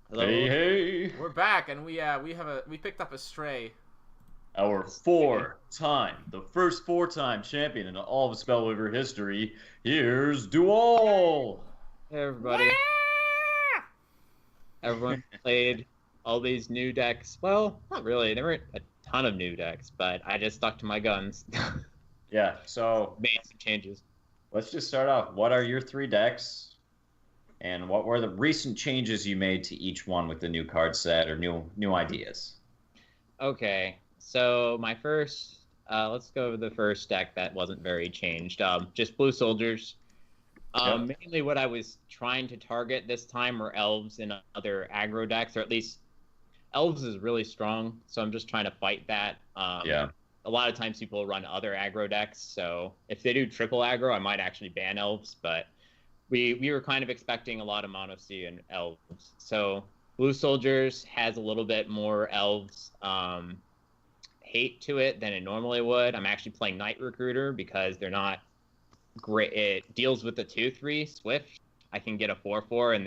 Hey, Hello. hey! We're back, and we picked up a stray. Our the first four-time champion in all of Spellweaver history. Here's Duall. Hey everybody. Everyone played all these new decks. Well, not really. There weren't a ton of new decks, but I just stuck to my guns. Yeah, so Made some changes. let's just start off. What are your three decks, and what were the recent changes you made to each one with the new card set or new ideas? Okay, so my first, let's go over the first deck that wasn't very changed. Just blue soldiers. Yep. Mainly what I was trying to target this time were elves and other aggro decks, or at least elves is really strong, so I'm just trying to fight that. Yeah. A lot of times people run other aggro decks, so if they do triple aggro, I might actually ban elves, but we were kind of expecting a lot of mono C and elves. So blue soldiers has a little bit more elves hate to it than it normally would. I'm actually playing Night Recruiter because they're not great. It deals with the 2/3 Swift. I can get a 4/4, and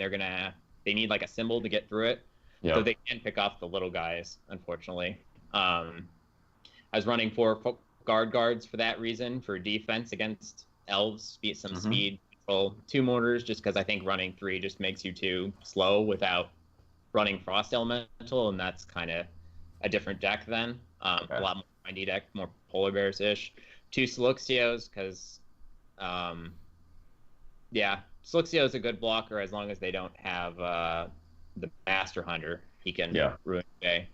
they need like a symbol to get through it. So Yep. they can pick off the little guys, unfortunately. I was running four guards for that reason, for defense against elves, be it some Mm-hmm. speed, control, two mortars, just because I think running three just makes you too slow without running frost elemental, and that's kind of a different deck then. Okay. A lot more grindy deck, more polar bears ish. Two Silixios, because yeah, Silixios is a good blocker as long as they don't have the Master Hunter. He can Yeah. ruin the day.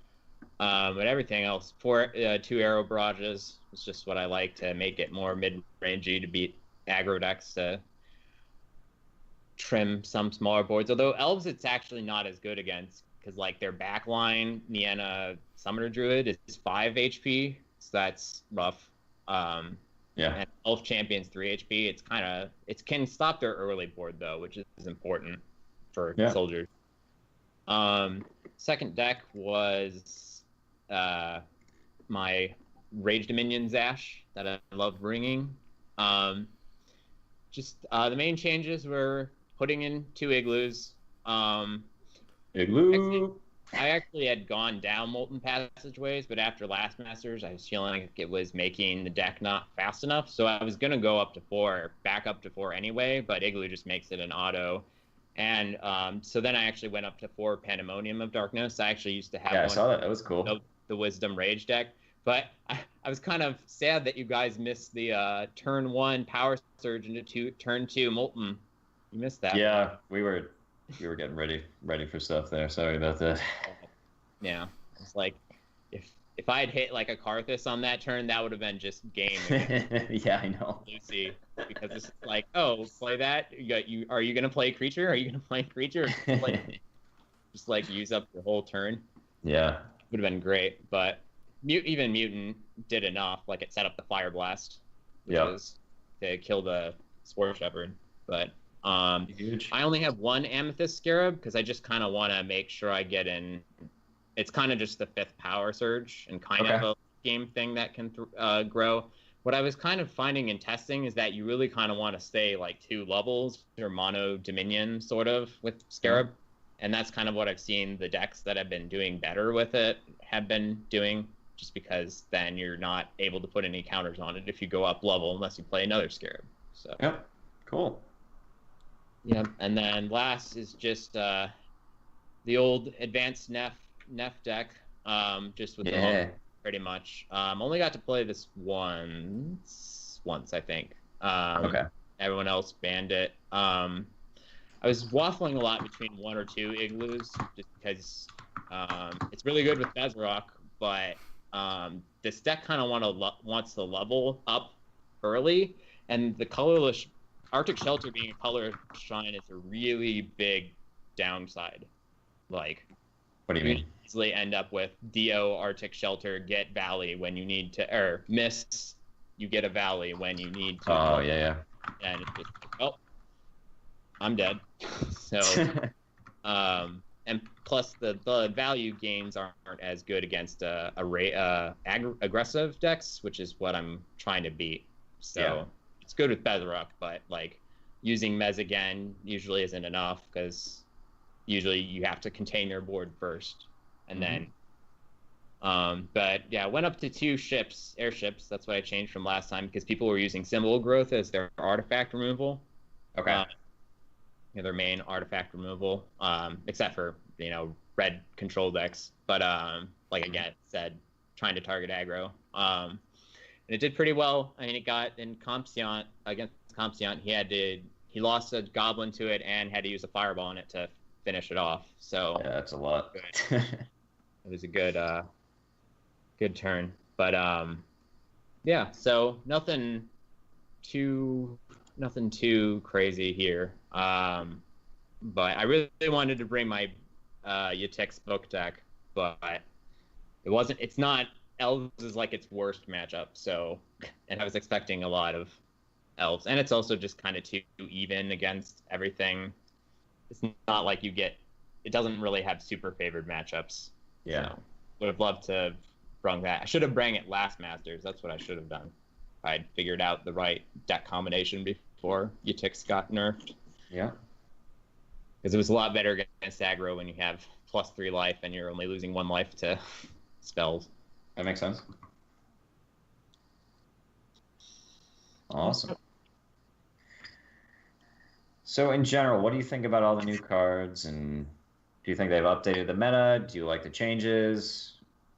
But everything else, two arrow barrages is just what I like to make it more mid-rangey to beat aggro decks to trim some smaller boards. Although elves, it's actually not as good against because like their backline, Nienna Summoner Druid is 5 HP, so that's rough. Yeah. And elf champions 3 HP. It can stop their early board though, which is important for Yeah. soldiers. Second deck was my Rage Dominion Zash that I love bringing. Just the main changes were putting in 2 igloos. Igloo. I actually had gone down Molten Passageways, but after last Masters, I was feeling like it was making the deck not fast enough. So I was going to go up to 4, back up to 4 anyway, but Igloo just makes it an auto. And so then I actually went up to 4 Pandemonium of Darkness. I actually used to have Yeah, I one saw that. That was cool. the Wisdom Rage deck. But I was kind of sad that you guys missed the turn 1 Power Surge into turn 2 Molten. You missed that. Yeah, we were getting ready for stuff there. Sorry about that. Yeah, it's like if I had hit like a Karthus on that turn, that would have been just game Yeah, I know. Lucy. Because it's like, oh, play that. Are you gonna play creature? Are you gonna play creature? Just like use up your whole turn. Yeah. Would have been great, but even Mutant did enough. Like it set up the Fire Blast, which was to kill the Spore Shepherd. But Huge. I only have one Amethyst Scarab because I just kind of want to make sure I get in. It's kind of just the 5th Power Surge and kind of a game thing that can grow. What I was kind of finding in testing is that you really kind of want to stay like 2 levels or mono Dominion sort of with Scarab. And that's kind of what I've seen the decks that have been doing better with it have been doing, just because then you're not able to put any counters on it if you go up level unless you play another Scarab. So Yep. Cool. yeah, and then last is just the old advanced Nef deck, just with the pretty much. Only got to play this once I think. Okay. Everyone else banned it. I was waffling a lot between 1 or 2 igloos just because it's really good with Bezrock, but this deck kind of wants to level up early, and the colorless Arctic Shelter being a color shrine is a really big downside. Like, What do you mean? easily end up with Dio, Arctic Shelter, get Valley when you need to, or miss, you get a Valley when you need to. Oh, yeah. And it's just like, oh, I'm dead. So, and plus the value gains aren't as good against aggressive decks, which is what I'm trying to beat. So it's good with Bedrock, but like using Mez again usually isn't enough because usually you have to contain their board first, and Mm-hmm. then. But yeah, I went up to 2 airships. That's what I changed from last time because people were using symbol growth as their artifact removal. Okay. Their main artifact removal, except for red control decks. But like again said, trying to target aggro. And it did pretty well. I mean, it got in Compsion against Compsion. He lost a goblin to it and had to use a fireball on it to finish it off. So yeah, that's a lot. it was a good turn. But yeah, so nothing too crazy here. But I really wanted to bring my Yatix book deck, but it's not Elves is like its worst matchup, so and I was expecting a lot of Elves, and it's also just kind of too even against everything. It's not like it doesn't really have super favored matchups. Yeah. So, would have loved to have brung that. I should have bring it last Masters. That's what I should have done. I'd figured out the right deck combination before Yatix got nerfed. Yeah. Because it was a lot better against aggro when you have +3 life and you're only losing 1 life to spells. That makes sense. Awesome. So in general, what do you think about all the new cards, and do you think they've updated the meta? Do you like the changes?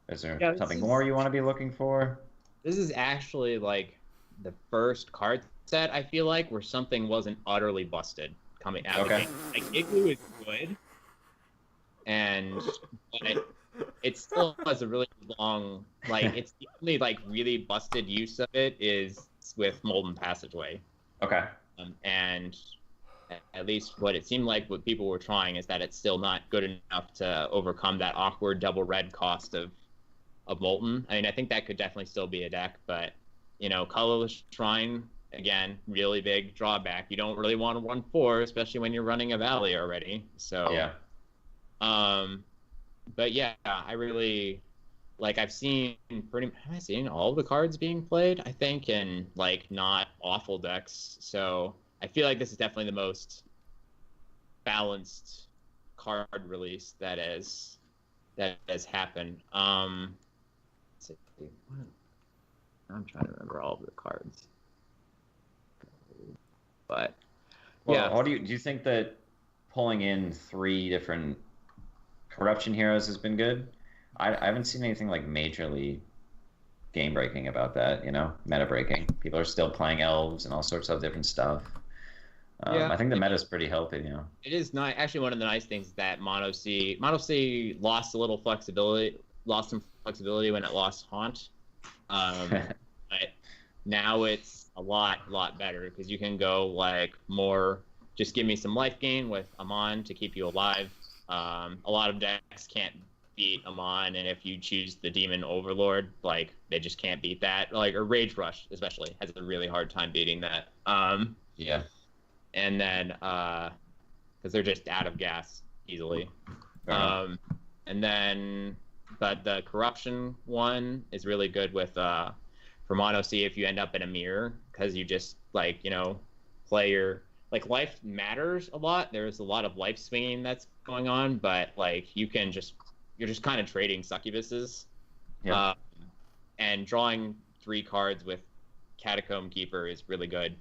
Is there something more you want to be looking for? This is actually like the first card set, I feel like, where something wasn't utterly busted coming out of the game. Like, Igloo is good, but it still has a really long, like, it's the only, like, really busted use of it is with Molten Passageway. Okay. And at least what it seemed like what people were trying is that it's still not good enough to overcome that awkward double red cost of Molten. I mean, I think that could definitely still be a deck, but, Colorless Shrine, again, really big drawback. You don't really want to run 4, especially when you're running a Valley already. So, yeah. But yeah, I really, like, I've seen all the cards being played, I think, in, like, not awful decks. So I feel like this is definitely the most balanced card release that has happened. Let's see. I'm trying to remember all of the cards. But yeah. Well, do you think that pulling in 3 different corruption heroes has been good? I haven't seen anything like majorly game breaking about that, meta breaking. People are still playing elves and all sorts of different stuff. I think the meta's pretty healthy, It is not actually one of the nice things is that Mono C lost some flexibility when it lost Haunt. But now it's a lot better because you can go like more just give me some life gain with Amon to keep you alive. A lot of decks can't beat Amon, and if you choose the Demon Overlord, like they just can't beat that. Like, or Rage Rush especially has a really hard time beating that. Yeah. And then because they're just out of gas easily. And then but the corruption one is really good with for Mono C if you end up in a mirror, because you just like play your life matters a lot. There's a lot of life swinging that's going on, but like you're just kind of trading succubuses. Yeah. And drawing 3 cards with Catacomb Keeper is really good.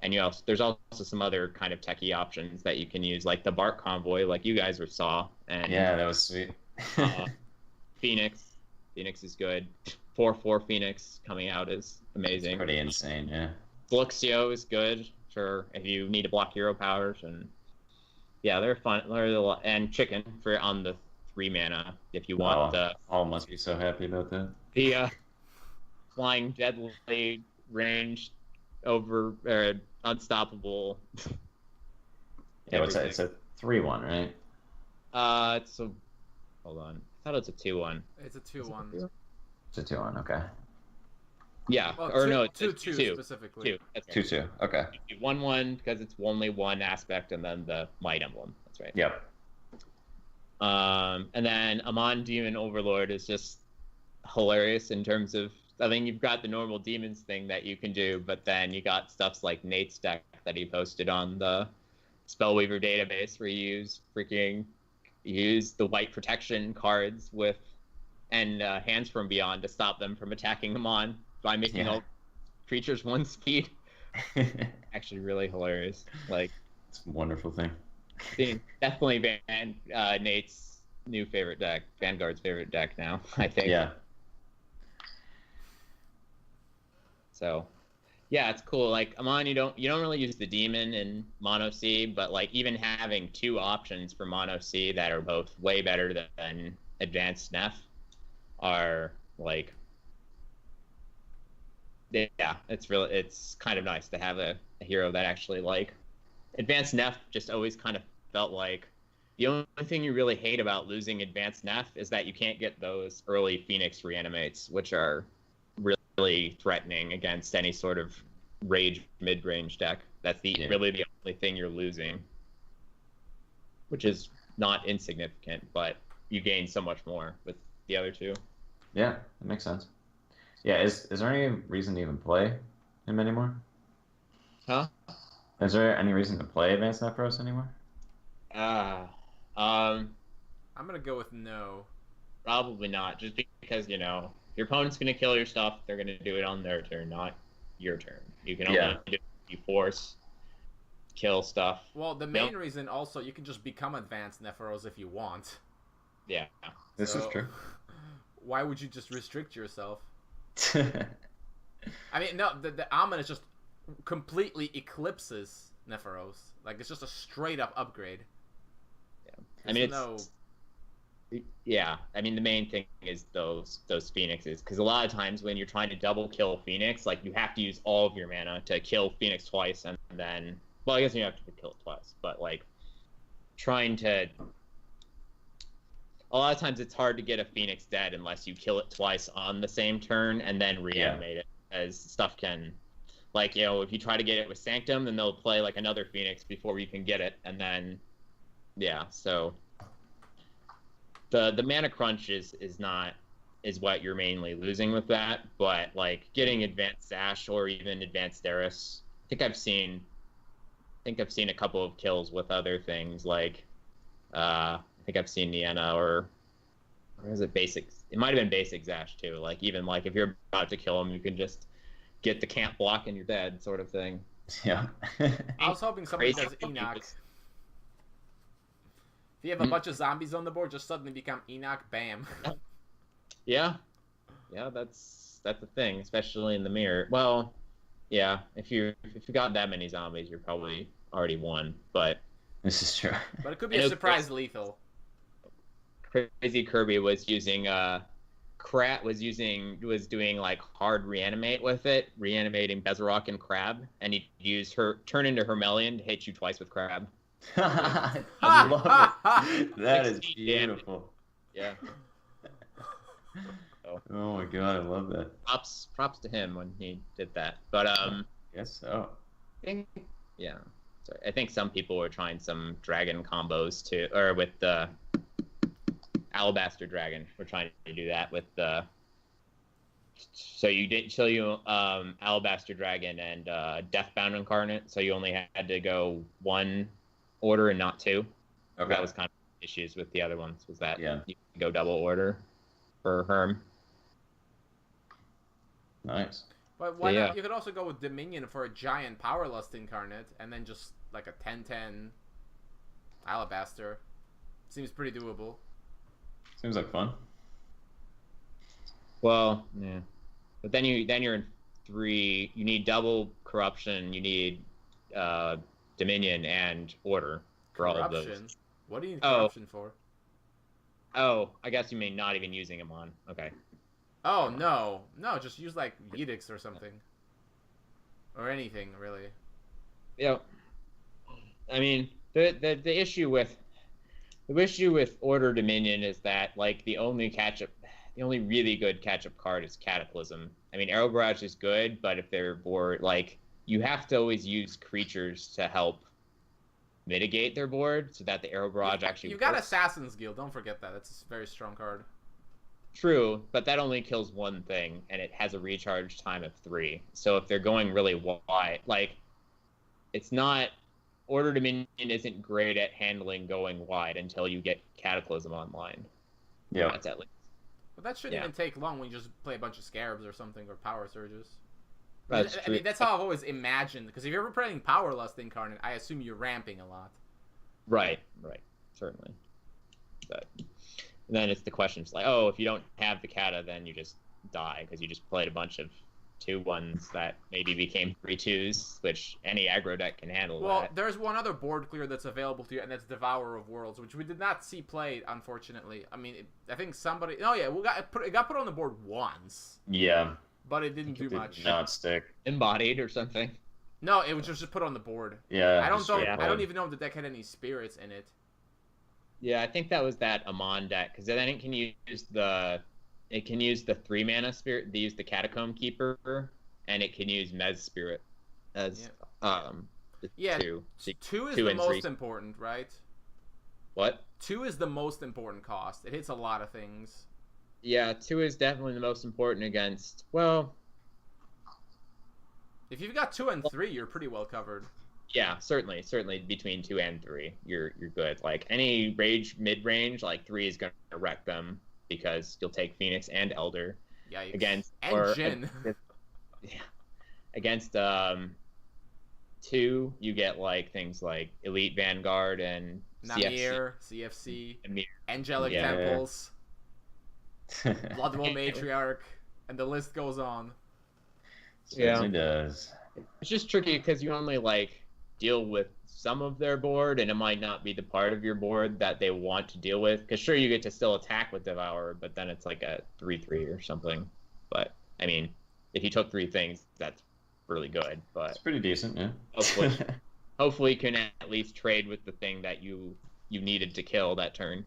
And there's also some other kind of techie options that you can use, like the Bark Convoy, like you guys saw. And yeah, that was sweet. Phoenix is good. 4/4 Phoenix coming out is amazing. It's pretty insane, yeah. Fluxio is good for if you need to block hero powers, and yeah, they're fun. They're a lot. And Chicken for on the 3 mana if you want the. All must be so happy about that. The flying deadly range over unstoppable. Yeah, it's a 3/1, right? Hold on. I thought it was a 2/1. It's a 2/1. It's a 2/1, okay. Yeah, Well, or no, two it's 2 specifically. 2. That's right. 2/2, okay. 1/1 because it's only one aspect, and then the Might Emblem. That's right. Yep. And then Amon Demon Overlord is just hilarious in terms of, I mean, you've got the normal demons thing that you can do, but then you got stuffs like Nate's deck that he posted on the Spellweaver database where you use the white protection cards and Hands from Beyond to stop them from attacking them on by making all creatures 1 speed. Actually, really hilarious. Like, it's a wonderful thing. Definitely Nate's new favorite deck, Vanguard's favorite deck now, I think. Yeah. So, yeah, it's cool. Like, Amon, you don't really use the demon in Mono C, but like even having 2 options for Mono C that are both way better than Advanced Nef are like, yeah, it's kind of nice to have a hero that actually like Advanced Nef just always kind of felt like the only thing you really hate about losing Advanced Nef is that you can't get those early Phoenix reanimates, which are really threatening against any sort of rage mid-range deck. That's really the only thing you're losing, which is not insignificant, but you gain so much more with the other 2. Yeah, that makes sense. Yeah, is there any reason to even play him anymore? Huh? Is there any reason to play Advanced Nephros anymore? I'm gonna go with no. Probably not, just because, your opponent's gonna kill your stuff, they're gonna do it on their turn, not your turn. You can only do it if you force kill stuff. Well, the main reason also, you can just become Advanced Nephiros if you want. Yeah. This is true. Why would you just restrict yourself? I mean, no, the Amun is just completely eclipses Nephiros. Like, it's just a straight up upgrade. Yeah. I mean, I mean, the main thing is those Phoenixes, because a lot of times when you're trying to double kill Phoenix, like, you have to use all of your mana to kill Phoenix twice, and then, well, I guess you have to kill it twice, but like a lot of times it's hard to get a Phoenix dead unless you kill it twice on the same turn and then reanimate it, as stuff can, like, if you try to get it with Sanctum, then they'll play like another Phoenix before you can get it, and then so the mana crunch is what you're mainly losing with that. But like getting Advanced Sash or even Advanced Eris, I think I've seen a couple of kills with other things, like I think I've seen Nienna or is it basic? It might have been basic Zash too. Like, even like if you're about to kill him, you can just get the camp block and you're dead, sort of thing. Yeah. I was hoping somebody does Enoch. If you have a bunch of zombies on the board, just suddenly become Enoch, bam. Yeah, that's the thing, especially in the mirror. Well, yeah, if you got that many zombies, you're probably already won. But this is true. But it could be a surprise lethal. Crazy Kirby was using was doing like hard reanimate with it, reanimating Bezarok and Crab, and he used turn into Hermelion to hit you twice with Crab. I love it. That is beautiful. Yeah. Oh my god, I love that. Props to him when he did that. But I guess so. I think some people were trying some dragon combos too, or with the Alabaster Dragon. We're trying to do that with the. So you Alabaster Dragon and Deathbound Incarnate. So you only had to go 1 order and not 2. Okay. That was kind of issues with the other ones. Was that you can go double order for Herm. Nice. But why not? You could also go with Dominion for a giant Powerlust Incarnate, and then just like a 10/10 Alabaster. Seems pretty doable. Seems like fun. Well, yeah, but then you're in 3. You need double corruption. You need Dominion and Order for all of those. What do you need corruption for? Oh, I guess you mean not even using them on. Okay. Oh no, just use like Edicts or something, or anything really. Yeah. I mean, the issue with Order Dominion is that like the only really good catch-up card is Cataclysm. I mean, Arrow Barrage is good, but if they're board, like, you have to always use creatures to help mitigate their board so that the Arrow Barrage actually You've got Assassin's Guild, don't forget that. That's a very strong card. True, but that only kills one thing, and it has a recharge time of 3. So if they're going really wide, like, it's not Order Dominion isn't great at handling going wide until you get Cataclysm online. Yeah. That's at least. But that shouldn't even take long when you just play a bunch of Scarabs or something, or Power Surges. That's I mean, that's how I've always imagined. Because if you're ever playing Power Lust Incarnate, I assume you're ramping a lot. Right, certainly. But then it's the question, it's like, oh, if you don't have the Kata, then you just die, because you just played a bunch of 2-1s that maybe became 3-2s, which any aggro deck can handle. Well, there's one other board clear that's available to you, and that's Devourer of Worlds, which we did not see played, unfortunately. I mean, I think somebody... Oh, yeah, it got put on the board once. Yeah. But it didn't do much. Not stick. Embodied or something. No, it was just put on the board. Yeah. I don't even know if the deck had any spirits in it. Yeah, I think that was that Amon deck, because then it can use the 3-mana spirit. They use the Catacomb Keeper, and it can use Mez Spirit as two. Two is two the and most three. important, right? What? 2 is the most important cost. It hits a lot of things. Yeah, 2 is definitely the most important against. Well, if you've got 2 and 3, you're pretty well covered. Yeah, certainly between 2 and 3, you're good. Like any mid range, like 3 is gonna wreck them because you'll take Phoenix and Elder. Yikes. Jin. Yeah. Against 2, you get like things like Elite Vanguard and Namir, CFC, Namir. Angelic Temples, Blood Bowl Matriarch, and the list goes on. Yeah, it does. It's just tricky because you only like deal with some of their board, and it might not be the part of your board that they want to deal with. Because sure, you get to still attack with Devourer, but then it's like a 3/3 or something. But I mean, if you took 3 things, that's really good. But it's pretty decent, yeah. Hopefully you can at least trade with the thing that you needed to kill that turn.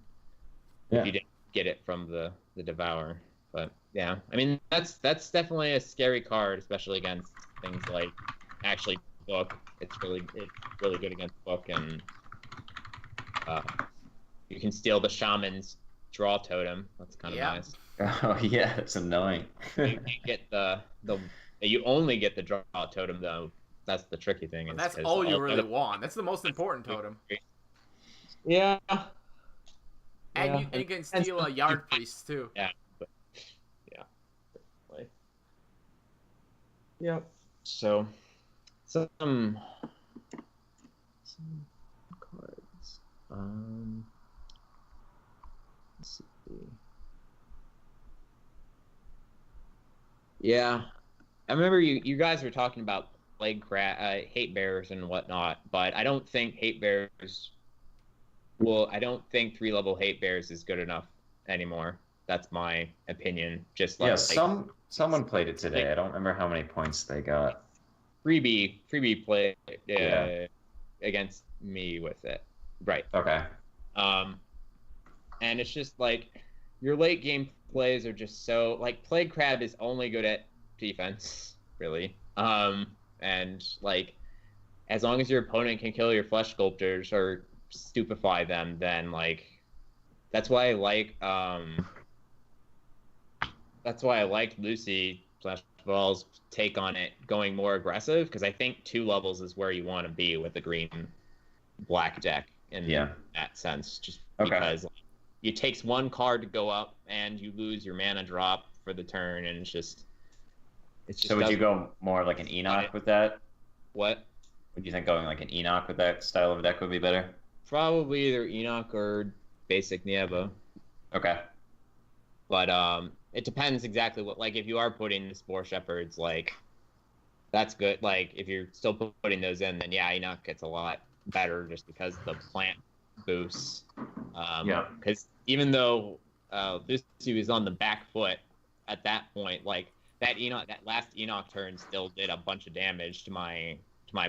Yeah. If you didn't get it from the Devourer. But yeah, I mean that's definitely a scary card, especially against things like actually Book. It's really good against Book, and you can steal the Shaman's draw totem. That's kind of nice. Oh yeah, it's annoying. You get you only get the draw totem though. That's the tricky thing. That's all you really want. That's the most important totem. Yeah. And you can steal a Yard Priest too. Yeah. Definitely. Yep. So, some cards. Let's see. Yeah, I remember you guys were talking about hate bears and whatnot, but I don't think hate bears. Well, I don't think 3-level hate bears is good enough anymore. That's my opinion. Just like someone played it today. I don't remember how many points they got. Freebie played against me with it. Right. Okay. And it's just like your late game plays are just so like Plague Crab is only good at defense, really. And like as long as your opponent can kill your flesh sculptors or stupefy them, then like that's why I liked Lucy /Val's take on it going more aggressive, because I think 2 levels is where you want to be with the green black deck in that sense, just because like, it takes 1 card to go up and you lose your mana drop for the turn, and it's just so would you go more like an Enoch with that? What would you think going like an Enoch with that style of deck would be better? Probably either Enoch or basic Nieva. Okay. But it depends exactly what, like if you are putting the Spore Shepherds, like that's good. Like if you're still putting those in, then yeah, Enoch gets a lot better just because the plant boosts. Because even though Lucy was on the back foot at that point, like that last Enoch turn still did a bunch of damage to my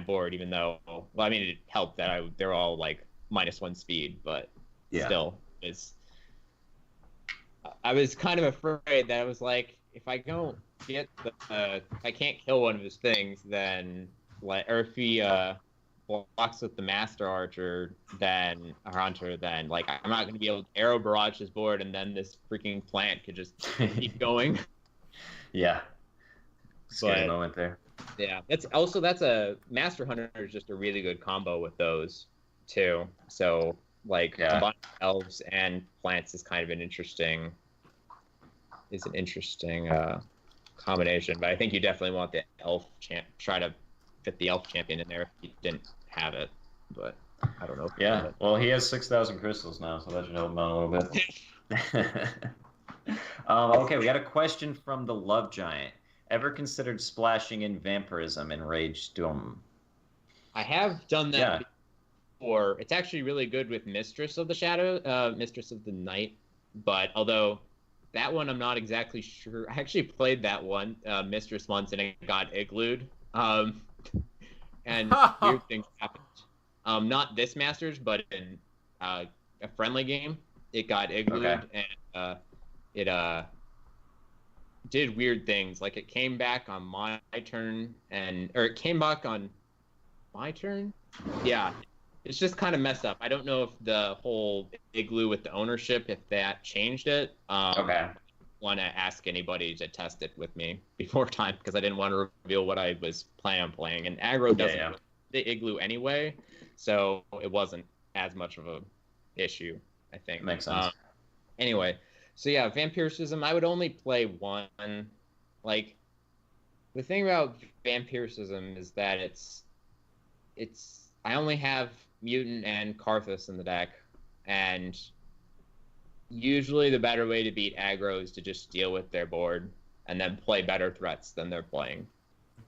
board, even though, well, I mean, it helped that they're all like -1 speed, but still, I was kind of afraid that I was like, if I don't get if I can't kill one of his things, then or if he blocks with the Master Archer, then or Hunter, then like I'm not going to be able to arrow barrage his board, and then this freaking plant could just keep going. Yeah. Scary moment there. Yeah, that's a Master Hunter is just a really good combo with those too. So like combining elves and plants is kind of an interesting combination. But I think you definitely want the try to fit the elf champion in there if you didn't have it. But I don't know. Yeah, well, he has 6,000 crystals now, so that should help him out a little bit. Okay, we got a question from the Love Giant. Ever considered splashing in Vampirism in Rage Doom? I have done that before. It's actually really good with Mistress of the Night. But although that one I'm not exactly sure. I actually played that one, Mistress, once, and it got iglooed. And weird things happened. Not this Masters, but in a friendly game, it got iglooed, and it did weird things. Like it came back on my turn, or it came back on my turn. Yeah, it's just kind of messed up. I don't know if the whole igloo with the ownership, if that changed it. Want to ask anybody to test it with me before time, because I didn't want to reveal what I was planning on playing. And aggro doesn't the igloo anyway, so it wasn't as much of a issue, I think. Makes sense. Anyway, so yeah, Vampirism, I would only play one. Like, the thing about Vampirism is that I only have Mutant and Karthus in the deck, and usually the better way to beat aggro is to just deal with their board and then play better threats than they're playing.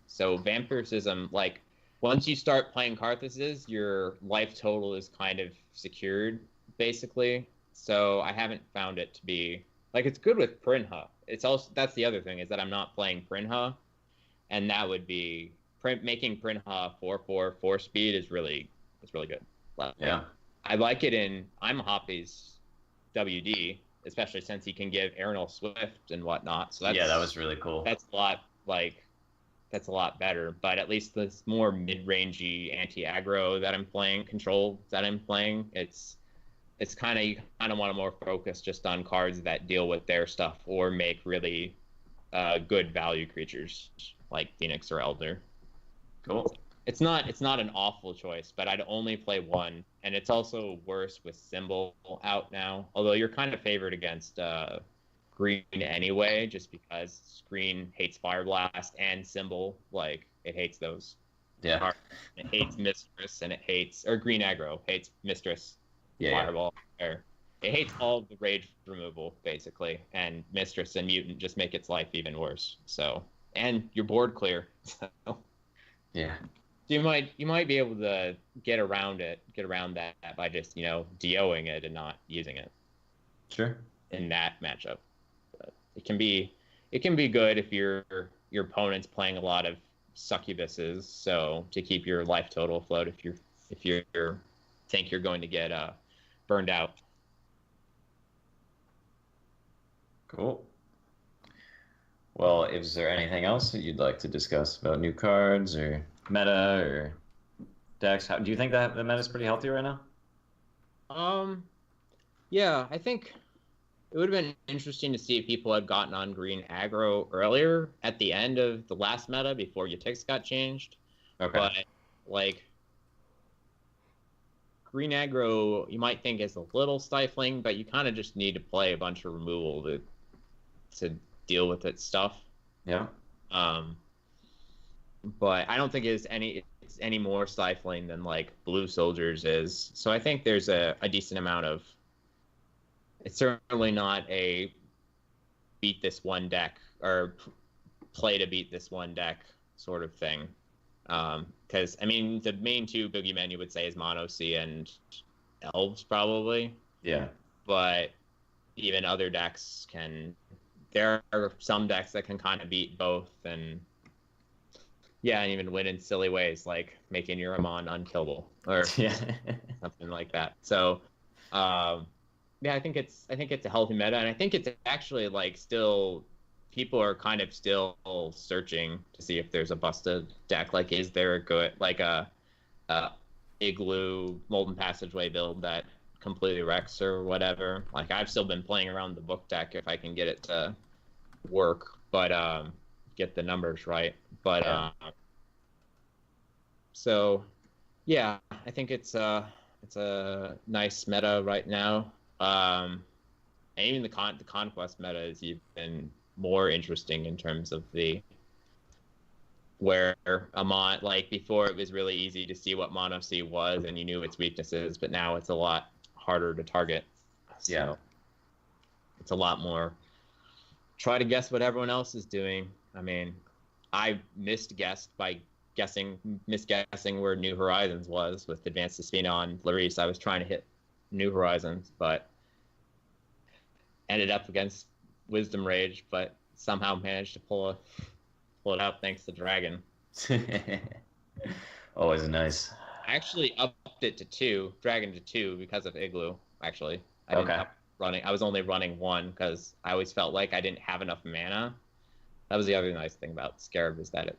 So Vampirism, like, once you start playing Karthuses, your life total is kind of secured, basically. So I haven't found it to be like, it's good with Prinha. It's also, that's the other thing, is that I'm not playing Prinha, and that would be making Prinha 4/4 4-speed is really good. Like, yeah, I like it in I'm Hoppy's WD, especially since he can give Aeronal Swift and whatnot. So that was really cool. That's a lot better. But at least this more mid-rangey anti-aggro that I'm playing, control that I'm playing, it's kind of, you kind of want to more focus just on cards that deal with their stuff or make really good value creatures like Phoenix or Elder. Cool. It's not an awful choice, but I'd only play one, and it's also worse with Symbol out now. Although you're kind of favored against Green anyway, just because Green hates Fire Blast and Symbol. Like, it hates those. Yeah. Cards. It hates Mistress, and it hates, or Green aggro hates Mistress, Fireball. It hates all the rage removal basically, and Mistress and Mutant just make its life even worse. So, and your board clear. So. Yeah. You might be able to get around that by just, DOing it and not using it. Sure. In that matchup, but it can be good if your opponent's playing a lot of succubuses, so to keep your life total afloat if you think you're going to get burned out. Cool. Well, is there anything else that you'd like to discuss about new cards or meta or decks? Do you think that the meta is pretty healthy right now? Yeah, I think it would have been interesting to see if people had gotten on Green aggro earlier at the end of the last meta before Utix got changed. Okay. But, like, Green aggro, you might think is a little stifling, but you kind of just need to play a bunch of removal to deal with its stuff. Yeah. But I don't think it's any more stifling than, like, Blue Soldiers is. So I think there's a decent amount of. It's certainly not a beat this one deck or play to beat this one deck sort of thing. Because, I mean, the main two boogeymen you would say is Mono C and Elves, probably. Yeah. But even other decks can. There are some decks that can kind of beat both, and even win in silly ways, like making your Amon unkillable or something like that. So, I think it's a healthy meta, and I think it's actually, like, still people are kind of still searching to see if there's a busted deck. Like, is there a good, like, a Igloo Molten Passageway build that completely wrecks or whatever? Like, I've still been playing around the book deck if I can get it to work, but get the numbers right. But So, yeah, I think it's a nice meta right now. And even the conquest meta is even more interesting in terms of where Amon, like before it was really easy to see what Mono C was and you knew its weaknesses, but now it's a lot harder to target. So Yeah. it's a lot more try to guess what everyone else is doing. I mean, I misguessed by misguessing where New Horizons was with Advanced Despina on Larice. I was trying to hit New Horizons, but ended up against Wisdom Rage, but somehow managed to pull it out thanks to Dragon. Always nice. I actually upped it to 2, Dragon to 2 because of Igloo, actually. I was only running 1 because I always felt like I didn't have enough mana. That was the other nice thing about Scarab is that it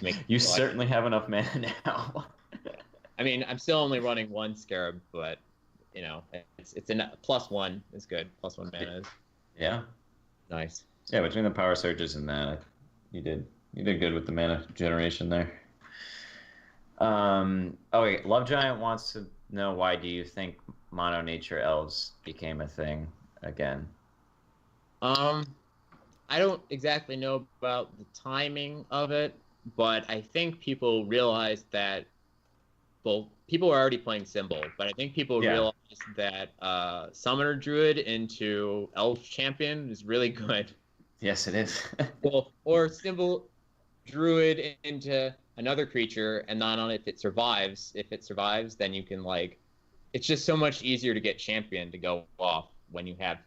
makes you certainly have enough mana now. I mean, I'm still only running 1 Scarab, but you know, it's a +1 is good. +1 mana is yeah, nice. Yeah, between the power surges and that, you did good with the mana generation there. Okay, Love Giant wants to know, why do you think mono nature elves became a thing again? I don't exactly know about the timing of it, but I think people realized that people are already playing Symbol, but I think people realized that Summoner Druid into Elf Champion is really good. Yes, it is. Well, or Symbol Druid into another creature, and not on if it survives. If it survives, then you can it's just so much easier to get Champion to go off when you have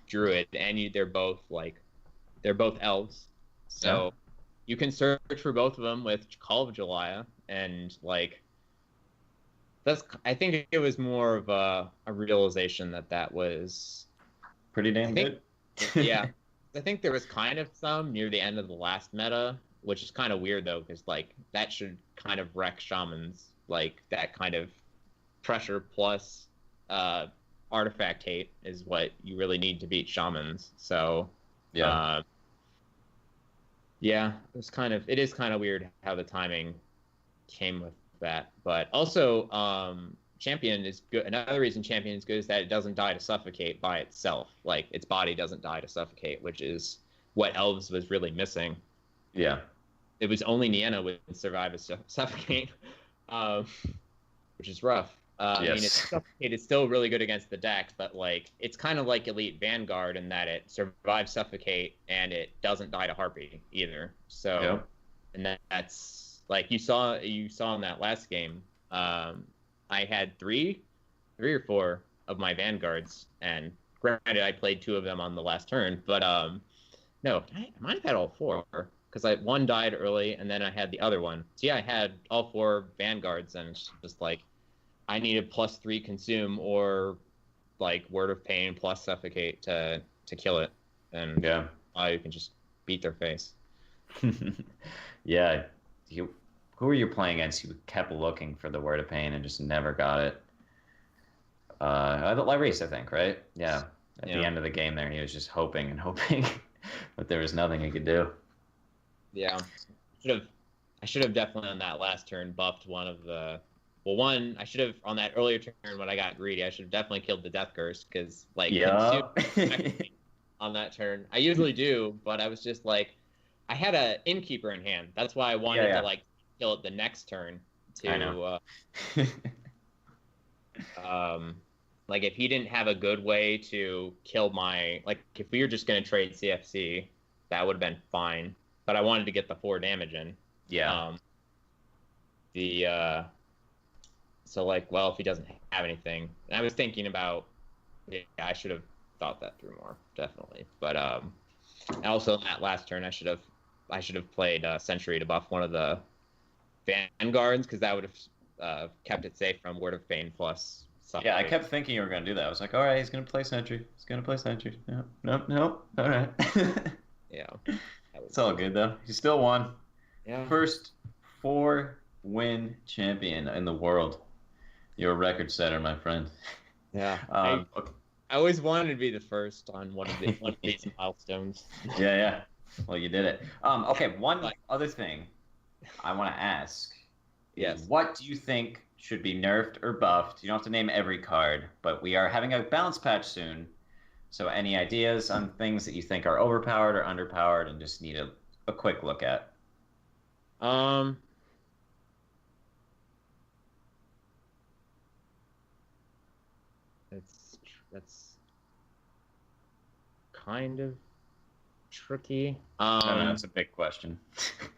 Druid, and they're both elves, so you can search for both of them with Call of Julia, and I think it was more of a realization that was pretty damn good. Yeah, I think there was kind of some near the end of the last meta, which is kind of weird though, because that should kind of wreck shamans, that kind of pressure plus artifact hate is what you really need to beat shamans. So it is kind of weird how the timing came with that. But also Champion is good. Another reason Champion is good is that it doesn't die to suffocate by itself. Its body doesn't die to suffocate, which is what Elves was really missing. Yeah. It was only Nienna would survive as suffocate, which is rough. Yes. I mean, it's still really good against the deck, but it's kind of like Elite Vanguard in that it survives suffocate and it doesn't die to Harpy either. So, and that's you saw in that last game. I had three or four of my Vanguards, and granted, I played 2 of them on the last turn, but no, I might have had all 4. Because one died early, and then I had the other one. So yeah, I had all 4 Vanguards, and it's just I needed +3 consume or Word of Pain plus suffocate to kill it, and you can just beat their face. Yeah, who were you playing against? Who kept looking for the Word of Pain and just never got it? Larice, I think, right? Yeah. At the end of the game, there, he was just hoping and hoping, but there was nothing he could do. Yeah, I should have definitely on that last turn buffed one of the. Well, one I should have on that earlier turn when I got greedy. I should have definitely killed the Death Curse because on that turn I usually do, but I was just I had a Innkeeper in hand. That's why I wanted to kill it the next turn. I know. If he didn't have a good way to kill my if we were just gonna trade CFC, that would have been fine. But I wanted to get the 4 damage in. Yeah. Well, if he doesn't have anything, and I was thinking about, I should have thought that through more, definitely. But also that last turn, I should have played Sentry to buff one of the Vanguards because that would have kept it safe from Word of Pain plus. Yeah, I kept thinking you were going to do that. I was like, all right, he's going to play Sentry. No. All right. Yeah. It's all good, though. He still won. Yeah. First 4-win champion in the world. You're a record setter, my friend. Yeah. I always wanted to be the first on one of these milestones. Yeah. Well, you did it. Okay, one other thing I want to ask Yes. What do you think should be nerfed or buffed? You don't have to name every card, but we are having a balance patch soon. So any ideas on things that you think are overpowered or underpowered and just need a quick look at? Um, that's kind of tricky. I don't know, it's a big question.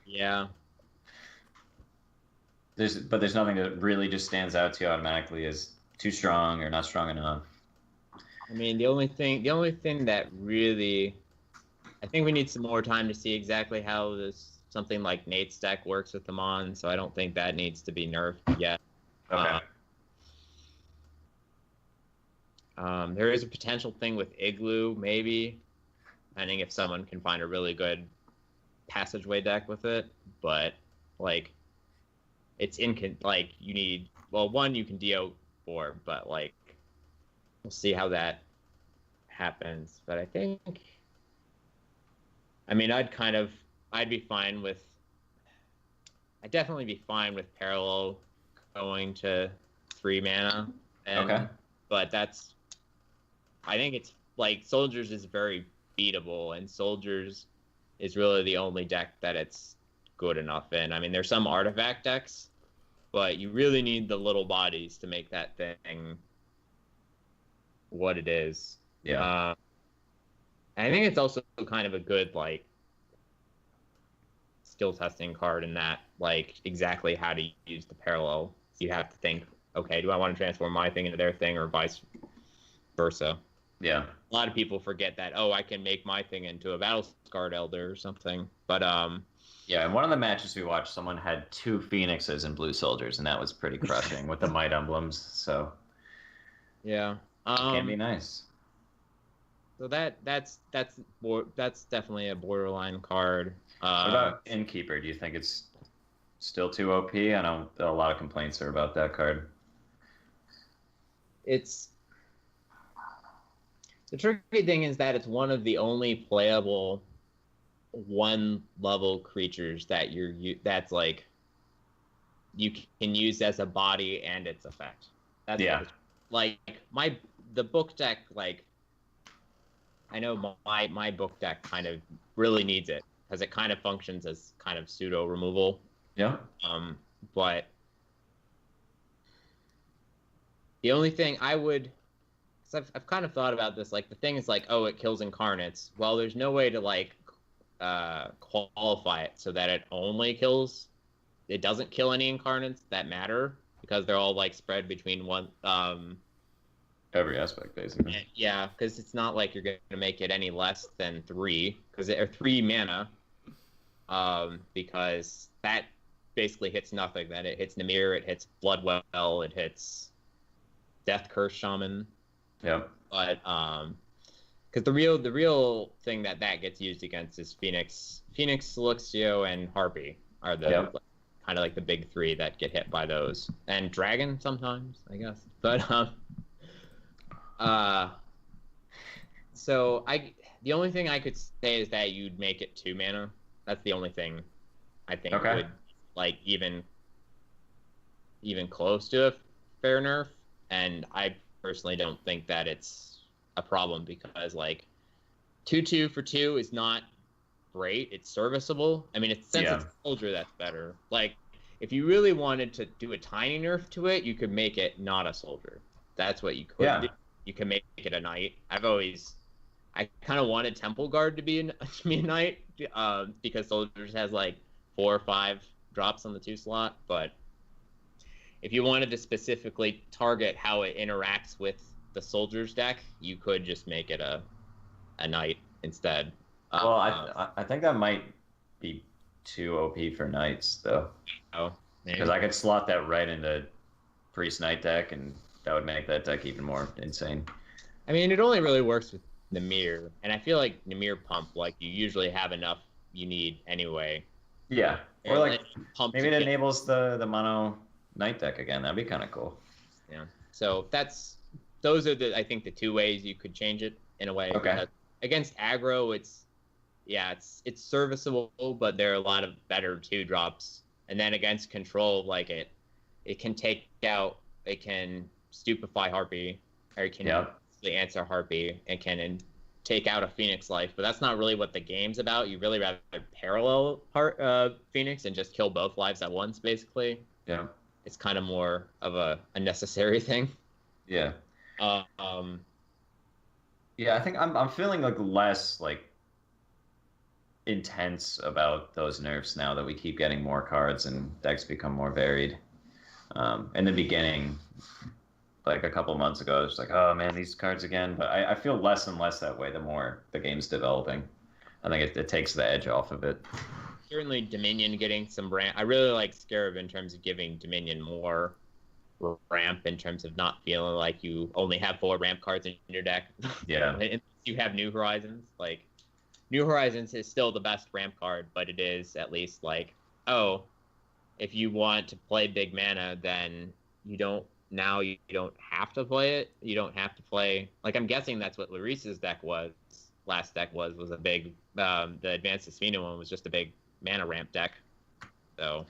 Yeah. There's nothing that really just stands out to you automatically as too strong or not strong enough. I mean, the only thing that really, I think we need some more time to see exactly how something like Nate's deck works with them on. So I don't think that needs to be nerfed yet. Okay. There is a potential thing with Igloo, maybe, depending if someone can find a really good passageway deck with it. But like, it's like you need one you can DO for, but like we'll see how that happens. But I think, I mean, I'd be fine with. I'd definitely be fine with Parallel going to 3 mana. Okay. But I think it's like Soldiers is very beatable, and Soldiers is really the only deck that it's good enough in. I mean, there's some artifact decks, but you really need the little bodies to make that thing what it is. Yeah. I think it's also kind of a good like skill testing card in that, like, exactly how to use the Parallel. You have to think, okay, do I want to transform my thing into their thing, or vice versa? Yeah. A lot of people forget that, I can make my thing into a Battle-Scarred Elder or something. But yeah, in one of the matches we watched, someone had 2 Phoenixes and blue soldiers, and that was pretty crushing with the might emblems. So yeah, it can be nice. So that's definitely a borderline card. What about Innkeeper? Do you think it's still too OP? I know a lot of complaints are about that card. It's the tricky thing is that it's one of the only playable 1-level creatures that that's like you can use as a body and its effect. That's like the book deck. Like, I know my book deck kind of really needs it because it kind of functions as kind of pseudo removal. Yeah. But the only thing I would, because I've kind of thought about this, like the thing is like, it kills incarnates. Well, there's no way to like qualify it so that it doesn't kill any incarnates that matter, because they're all like spread between one every aspect basically. Yeah, because it's not like you're going to make it any less than 3, because they're 3 mana, because that basically hits nothing. Then it hits Nimir, it hits Bloodwell, it hits Death Curse Shaman. Yep. But because the real thing that gets used against is Phoenix, Luxio, and Harpy are the kind of like the big 3 that get hit by those, and Dragon sometimes, I guess. But so the only thing I could say is that you'd make it 2 mana. That's the only thing I think would like even close to a fair nerf. And I personally don't think that it's a problem, because like 2/2 for 2 is not great. It's serviceable. I mean, it's a soldier, that's better. Like, if you really wanted to do a tiny nerf to it, you could make it not a soldier. That's what you could do. You can make it a knight. I kind of wanted Temple Guard to be a knight, because Soldiers has like 4 or 5 drops on the 2 slot. But if you wanted to specifically target how it interacts with the Soldiers deck, you could just make it a knight instead. Well, I think that might be too OP for knights though. Oh, because I could slot that right into Priest Knight deck, and that would make that deck even more insane. I mean, it only really works with Nimir, and I feel like Nimir Pump, like, you usually have enough you need anyway. Yeah, or like maybe it enables the mono Knight deck again. That'd be kind of cool. Yeah. So those are I think the 2 ways you could change it in a way. Okay. Against aggro, it's serviceable, but there are a lot of better 2 drops And then against control, like it can take out, it can stupefy Harpy, or it can answer Harpy, and can take out a Phoenix life. But that's not really what the game's about. You really rather parallel Phoenix and just kill both lives at once, basically. Yeah. It's kind of more of a necessary thing. Yeah. Yeah, I think I'm feeling like less like intense about those nerfs now that we keep getting more cards and decks become more varied. In the beginning, like a couple months ago, it was like, oh man, these cards again. But I feel less and less that way the more the game's developing. I think it takes the edge off of it. Certainly Dominion getting some ramp. I really like Scarab in terms of giving Dominion more ramp, in terms of not feeling like you only have 4 ramp cards in your deck. Yeah. You have New Horizons. Like, New Horizons is still the best ramp card, but it is at least like, oh, if you want to play big mana, then you don't have to play it. You don't have to play, like, I'm guessing that's what Larissa's last deck was a big, the Advanced Esfina one was just a big mana ramp deck. So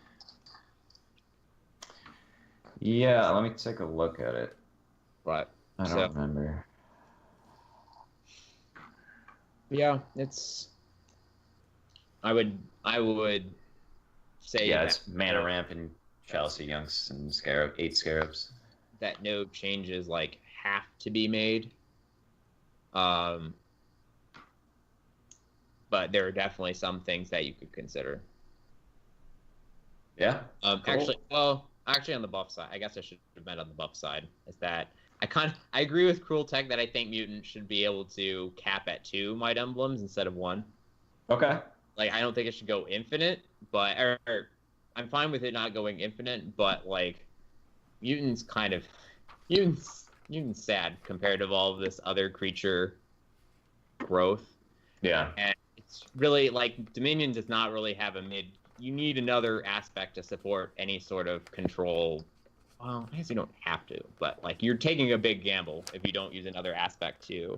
yeah, let me take a look at it. But I don't remember. Yeah, it's. I would say. Yeah, it's mana ramp and Chelsea Youngs and Scarab, 8 Scarabs. That no changes like have to be made. But there are definitely some things that you could consider. Yeah. Cool. Actually, on the buff side, I guess I should have meant on the buff side, is that I agree with Cruel Tech that I think Mutant should be able to cap at 2 Might Emblems instead of 1. Okay. Like, I don't think it should go infinite, but I'm fine with it not going infinite, but like Mutant's sad compared to all of this other creature growth. Yeah. And it's really like Dominion does not really have a mid. You need another aspect to support any sort of control. Well, I guess you don't have to, but like you're taking a big gamble if you don't use another aspect to.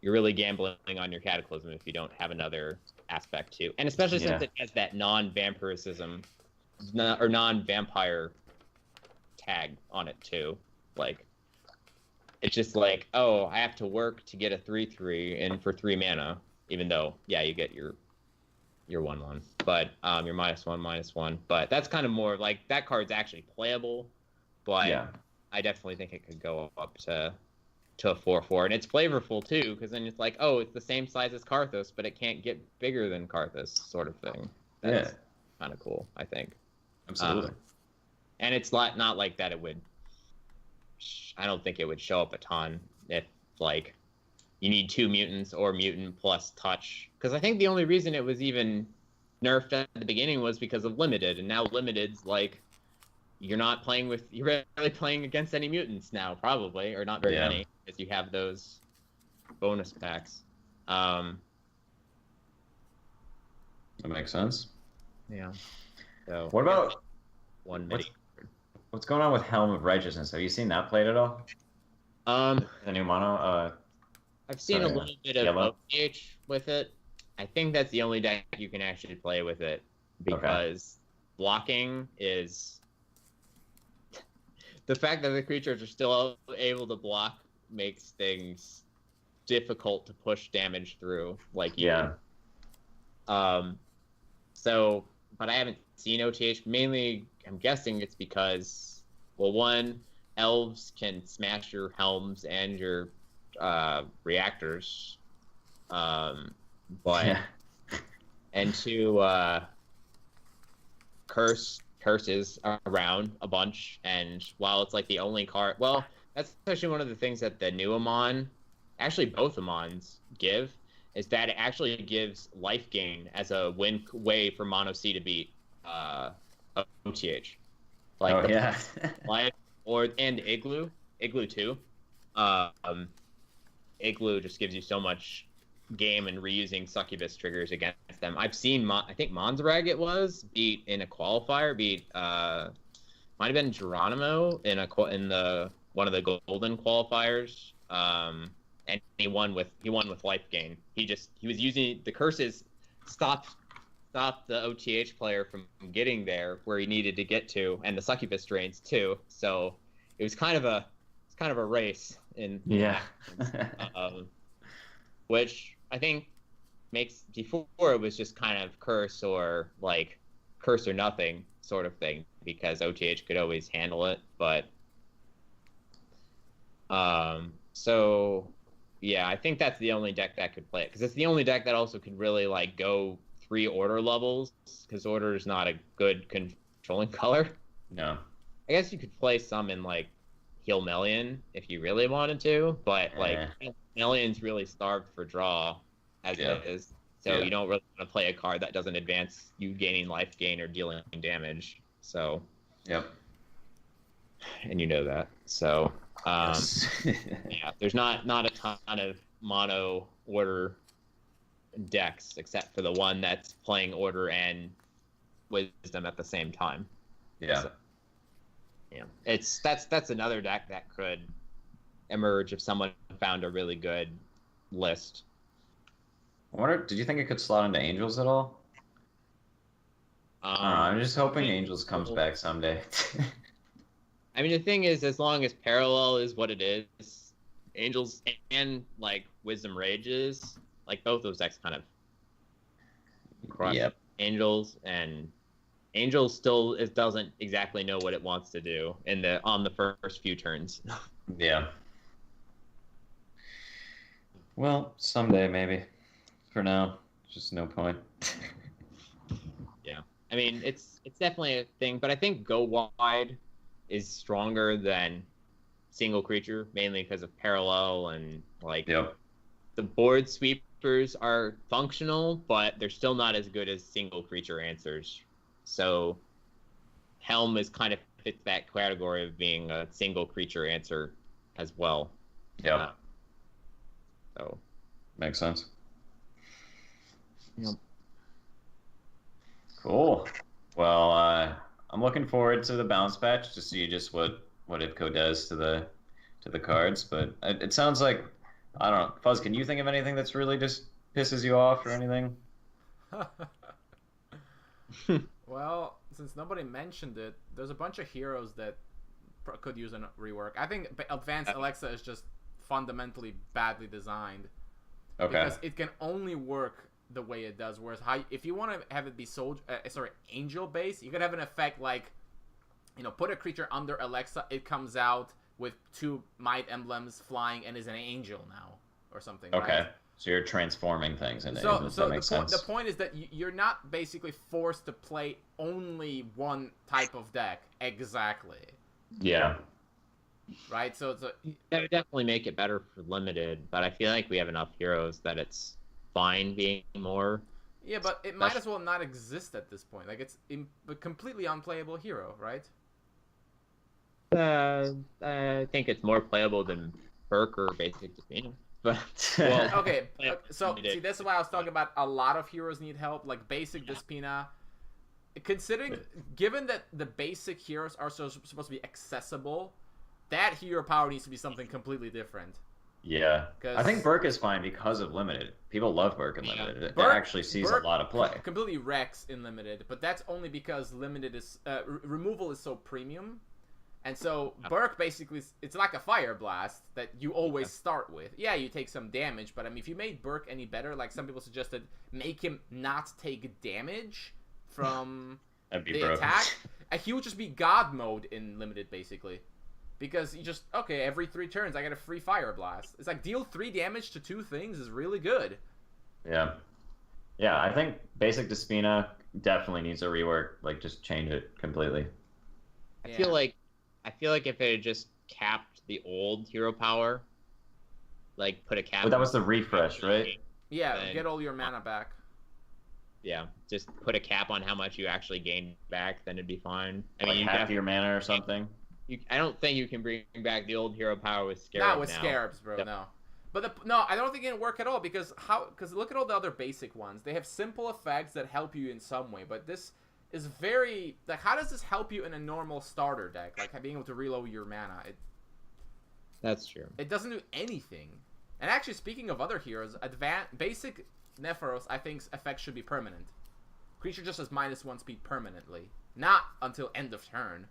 You're really gambling on your Cataclysm if you don't have another aspect to, and especially since it has that non-vampiricism or non-vampire tag on it too. Like, it's just like, oh, I have to work to get a 3/3 in for 3 mana, even though you get your 1/1, but your -1/-1. But that's kind of more like that card's actually playable, but I definitely think it could go up to a 4/4, and it's flavorful too, because then it's like, oh, it's the same size as Karthus, but it can't get bigger than Karthus, sort of thing. That's kind of cool, I think. Absolutely. And it's not like that. I don't think it would show up a ton if like you need 2 mutants or mutant plus touch, because I think the only reason it was even nerfed at the beginning was because of limited, and now limited's like you're really playing against any mutants now, probably, or not very many, because you have those bonus packs. That makes sense. Yeah. So what about what's going on with Helm of Righteousness? Have you seen that played at all? The new mono. I've seen a little bit of OTH with it. I think that's the only deck you can actually play with it, because blocking is the fact that the creatures are still able to block makes things difficult to push damage through. Like So, but I haven't seen OTH. Mainly, I'm guessing it's because, well, 1, elves can smash your helms and your reactors, but and 2, curses around a bunch, and while it's like the only card, well, that's actually one of the things that the new Amon, actually both Amons give, is that it actually gives life gain as a way for Mono C to beat OTH. Like life, and Igloo too. Igloo just gives you so much game and reusing Succubus triggers against them. I've seen, I think Monzarag beat in a qualifier, might have been Geronimo in one of the golden qualifiers, and he won with life gain. He was using the curses, stopped stop the OTH player from getting there where he needed to get to, and the succubus drains too. So it was kind of a race in Yeah. which I think makes before it was just kind of curse or nothing sort of thing because OTH could always handle it, but so yeah, I think that's the only deck that could play it because it's the only deck that also could really like go 3 order levels because order is not a good controlling color. No. I guess you could play some in like Heal Melian if you really wanted to, but like Melian's really starved for draw as it is. So you don't really want to play a card that doesn't advance you gaining life gain or dealing damage. So and you know that. So yeah, there's not a ton of mono order decks except for the one that's playing order and wisdom at the same time. Yeah. So, yeah. That's another deck that could emerge if someone found a really good list. I wonder, did you think it could slot into Angels at all? I don't know, I'm just hoping Angels comes back someday. I mean, the thing is, as long as Parallel is what it is, Angels and like Wisdom Rages, like both those decks kind of crush Angels, and Angels still doesn't exactly know what it wants to do on the first few turns. Yeah. Well, someday maybe. For now, just no point. Yeah, I mean it's definitely a thing, but I think go wide is stronger than single creature, mainly because of Parallel and like the board sweepers are functional, but they're still not as good as single creature answers. So Helm is kind of fits that category of being a single creature answer as well. Yeah. So makes sense. Yep. Cool. Well, I'm looking forward to the bounce patch to see just what IFCO does to the cards. But it sounds like, I don't know, Fuzz. Can you think of anything that's really just pisses you off or anything? Well, since nobody mentioned it, there's a bunch of heroes that could use a rework. I think Advanced Alexa is just fundamentally badly designed. Okay. Because it can only work the way it does. Whereas if you want to have it be angel based, you could have an effect like, put a creature under Alexa, it comes out with 2 might emblems flying and is an angel now or something. Okay. Right? So you're transforming things into angels. So that makes sense. The point is that you're not basically forced to play only one type of deck exactly. Yeah. Right. So that would definitely make it better for limited, but I feel like we have enough heroes that it's fine being more. Yeah, but it might as well not exist at this point. Like it's a completely unplayable hero, right? I think it's more playable than Burke or Basic Despina. But okay. So see, this is why I was talking about a lot of heroes need help, like Basic Despina. Given that the basic heroes are supposed to be accessible, that hero power needs to be something completely different. Yeah, I think Burke is fine because of limited. People love Burke in limited. It actually sees a lot of play. Completely wrecks in limited, but that's only because limited is removal is so premium, and so Burke basically it's like a fire blast that you always start with. Yeah, you take some damage, but I mean, if you made Burke any better, like some people suggested, make him not take damage from the attack, he would just be God mode in limited basically. Because you just, every 3 turns I get a free Fire Blast. It's like deal 3 damage to 2 things is really good. Yeah. Yeah, I think Basic Despina definitely needs a rework. Like, just change it completely. I feel like if it had just capped the old hero power, like put a cap. But that was the refresh, right? Yeah, get all your mana back. Yeah, just put a cap on how much you actually gain back, then it'd be fine. I mean, half your mana or something. I don't think you can bring back the old hero power with Scarab. Not with Scarabs, bro. Yep. No. But I don't think it can work at all because look at all the other basic ones. They have simple effects that help you in some way, but this is very like, how does this help you in a normal starter deck? Like being able to reload your mana. That's true. It doesn't do anything. And actually, speaking of other heroes, basic Nepharos, I think effects should be permanent. Creature just has -1 speed permanently, not until end of turn.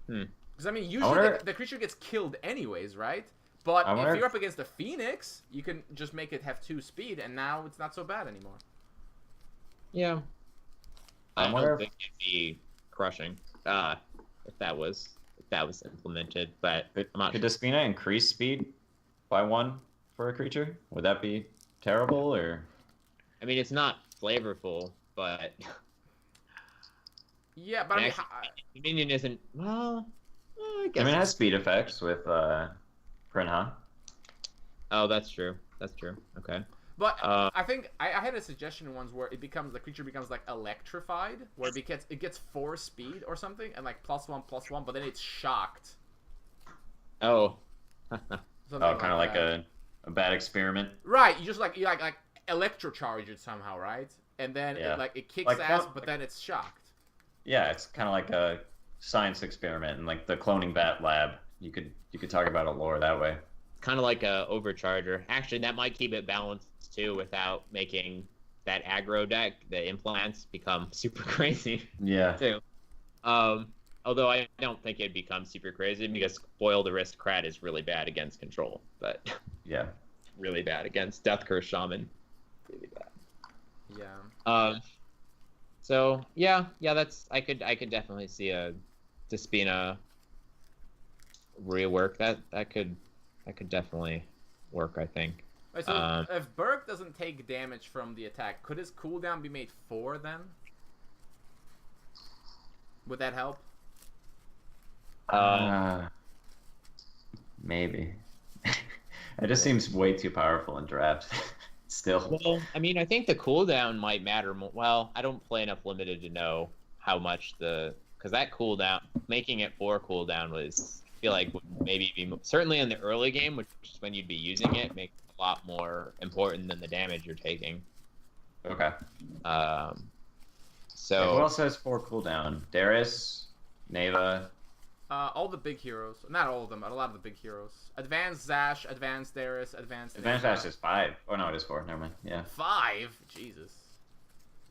Because I mean, usually the creature gets killed anyways, right? But if you're up against the Phoenix, you can just make it have 2 speed, and now it's not so bad anymore. Yeah. I don't think it'd be crushing if that was implemented, but I'm not Could Despina increase speed by 1 for a creature? Would that be terrible, or? I mean, it's not flavorful, but yeah, but I mean, the minion isn't. Well, I guess it has speed effects with Prinha. Oh, that's true. That's true. Okay. But I think I had a suggestion once where the creature becomes like electrified, where it gets 4 speed or something, and like +1/+1, but then it's shocked. Oh. Kind of like a bad experiment. Right. You just like electrocharge it somehow, right? And then it kicks ass, but then it's shocked. Yeah, it's kind of like a science experiment in like the cloning bat lab. You could talk about it lore that way. Kind of like a overcharger. Actually, that might keep it balanced too, without making that aggro deck, the implants, become super crazy. Yeah. Too. Although I don't think it'd become super crazy because Foiled Aristocrat is really bad against control, but yeah, really bad against Death Curse Shaman. Really bad. Yeah. So yeah, that's I could definitely see a Despina rework that could definitely work, I think. Right, so if Burke doesn't take damage from the attack, could his cooldown be made 4 then? Would that help? Maybe. It just seems way too powerful in draft. Still. Well, I mean, I think the cooldown might matter more. Well, I don't play enough limited to know how much because that cooldown, making it 4 cooldown was, I feel like would maybe be certainly in the early game, which is when you'd be using it, makes it a lot more important than the damage you're taking. Okay. So who else has 4 cooldown? Darius, Neva. All the big heroes. Not all of them, but a lot of the big heroes. Advanced Zash, Advanced Darius, Advanced Zash is 5. Oh no, it is 4. Never mind. Yeah. 5? Jesus.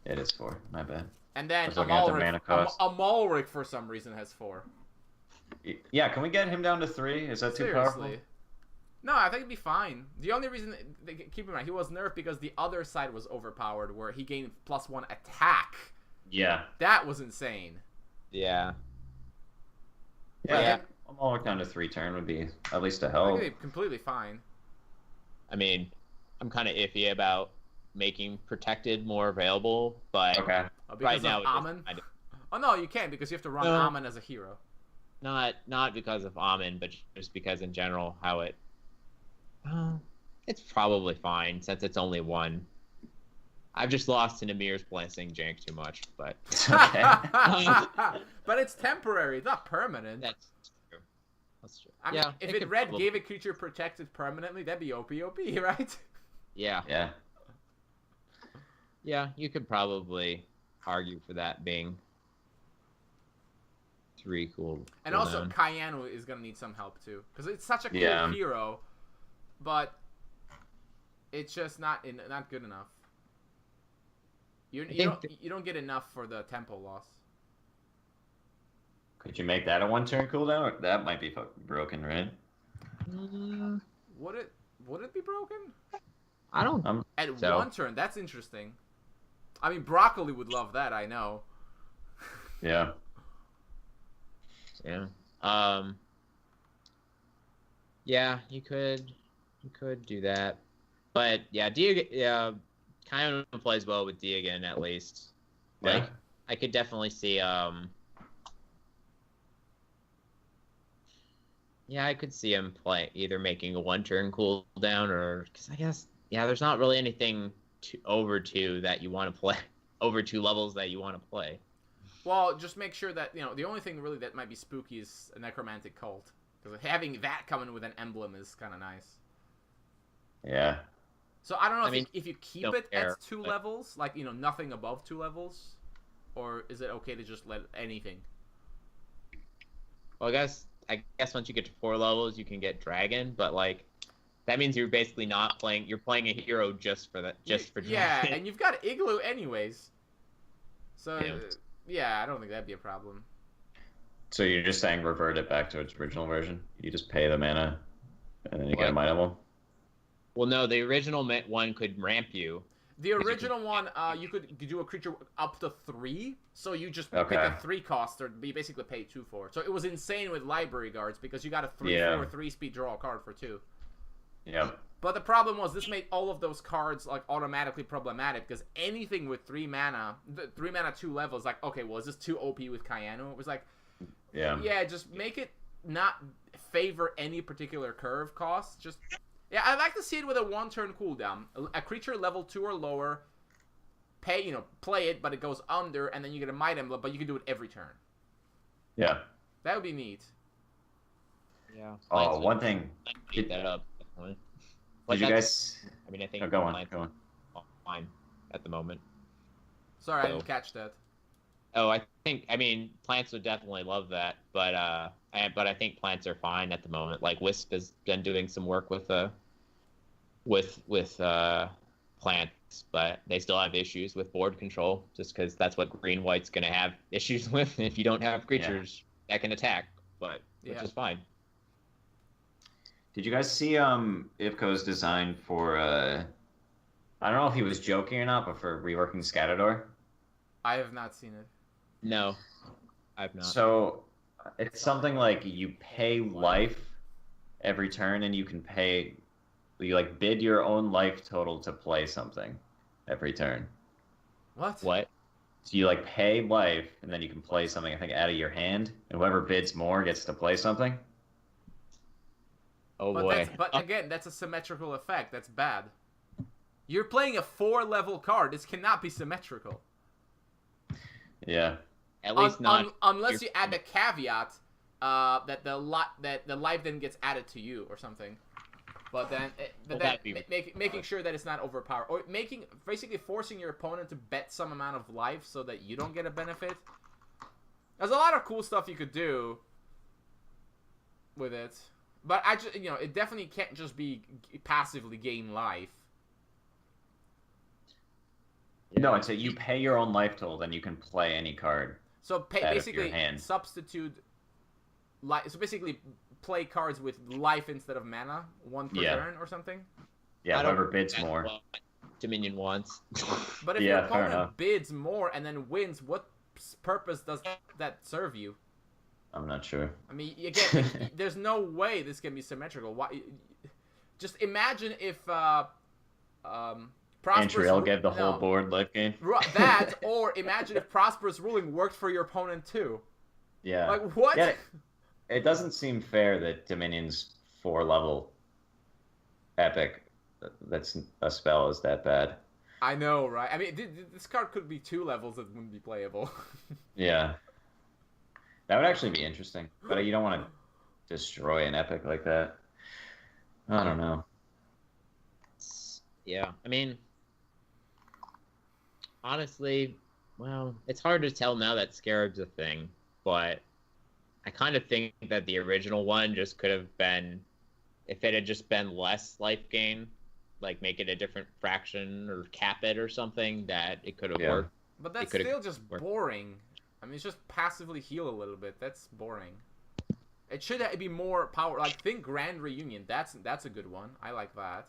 It is 4. My bad. And then Amalric for some reason has 4. Yeah, can we get him down to 3? Is that too powerful? No, I think it'd be fine. The only reason, keep in mind, he was nerfed because the other side was overpowered, where he gained +1 attack. Yeah. That was insane. Yeah. Yeah. Amalric down to 3 turn would be at least a help. I think it'd be completely fine. I mean, I'm kind of iffy about making protected more available, but right now Amon? Oh no, you can't because you have to run Amon as a hero. Not because of Amon, but just because in general how it. It's probably fine since it's only 1. I've just lost to Namir's Blessing jank too much, but it's okay. But it's temporary, it's not permanent. That's true. I mean, if it gave a creature protected permanently, that'd be OP, right? Yeah. Yeah. Yeah, you could probably argue for that being 3 cool. And also, Kayanu is gonna need some help too, because it's such a cool hero, but it's just not good enough. You don't get enough for the tempo loss. Could you make that a 1-turn cooldown? That might be fucking broken, right? Would it be broken? I don't. At 1 turn, that's interesting. I mean, Broccoli would love that. I know. Yeah. Yeah. Yeah, you could do that, but yeah, kind of plays well with Deegan at least. Like, I could definitely see. Yeah, I could see him either making a 1-turn cooldown or because I guess there's not really anything over 2 that you want to play, over 2 levels that you want to play. Well, just make sure that the only thing really that might be spooky is a necromantic cult, because having that coming with an emblem is kind of nice. Yeah. So I don't know if you keep it at 2 levels, like nothing above 2 levels, or is it okay to just let anything? Well, I guess once you get to 4 levels, you can get dragon, but like That means you're basically not playing. You're playing a hero just for that. Just for yeah, dragon. and you've got Igloo anyways. So yeah, I don't think that'd be a problem. So you're just saying revert it back to its original version? You just pay the mana, and then you get a Might Emblem? Well, no, the original one could ramp you. The original one, you could do a creature up to 3, so you just pick a 3 cost, or you basically pay 2 for it. So it was insane with library guards, because you got a 3/4 3-speed draw a card for 2. Yep. But the problem was, this made all of those cards like automatically problematic, because anything with 3 mana, 3 mana 2 levels, like, okay, well, is this too OP with Kayanu? It was like, yeah, just make it not favor any particular curve cost, just... Yeah, I'd like to see it with a 1-turn cooldown. A creature level 2 or lower, play it, but it goes under, and then you get a Might Emblem, but you can do it every turn. Yeah. That would be neat. Yeah. Oh, one thing. Keep that up. Did you guys... I mean, I think... go on. Fine at the moment. Sorry, I didn't catch that. Oh, I mean, plants would definitely love that, but I think plants are fine at the moment. Like, Wisp has been doing some work with plants, but they still have issues with board control, just because that's what green-white's going to have issues with if you don't have creatures that can attack, which is fine. Did you guys see Ivko's design for, I don't know if he was joking or not, but for reworking Scatador? I have not seen it. No, I've not. So, it's something like you pay life every turn, and you can pay... You, like, bid your own life total to play something every turn. What? So you, like, pay life, and then you can play something, I think, out of your hand, and whoever bids more gets to play something. Oh, boy. But again, that's a symmetrical effect. That's bad. You're playing a 4-level card. This cannot be symmetrical. Yeah. At least not. Unless you add the caveat that the life then gets added to you or something. But then, making sure that it's not overpowered, or basically forcing your opponent to bet some amount of life so that you don't get a benefit. There's a lot of cool stuff you could do with it, but it definitely can't just be passively gain life. No, it's you pay your own life total, then you can play any card. So basically substitute life. So basically play cards with life instead of mana, 1 per turn or something. Yeah, whoever bids more. Dominion wants. But if your opponent bids more and then wins, what purpose does that serve you? I'm not sure. I mean, again, there's no way this can be symmetrical. Why? Just imagine if Antriel gave the whole board life gain. That, or imagine if Prosperous Ruling worked for your opponent too. Yeah. Like, what? Yeah, it doesn't seem fair that Dominion's 4-level epic, that's a spell, is that bad. I know, right? I mean, this card could be 2 levels that wouldn't be playable. Yeah. That would actually be interesting, but you don't want to destroy an epic like that. I don't know. Yeah, I mean, honestly, well, it's hard to tell now that Scarab's a thing, but I kind of think that the original one just could have been, if it had just been less life gain, like make it a different fraction or cap it or something, that it could have worked. But that's still just boring. I mean, it's just passively heal a little bit. That's boring. It should be more power. Like, think Grand Reunion. That's a good one. I like that.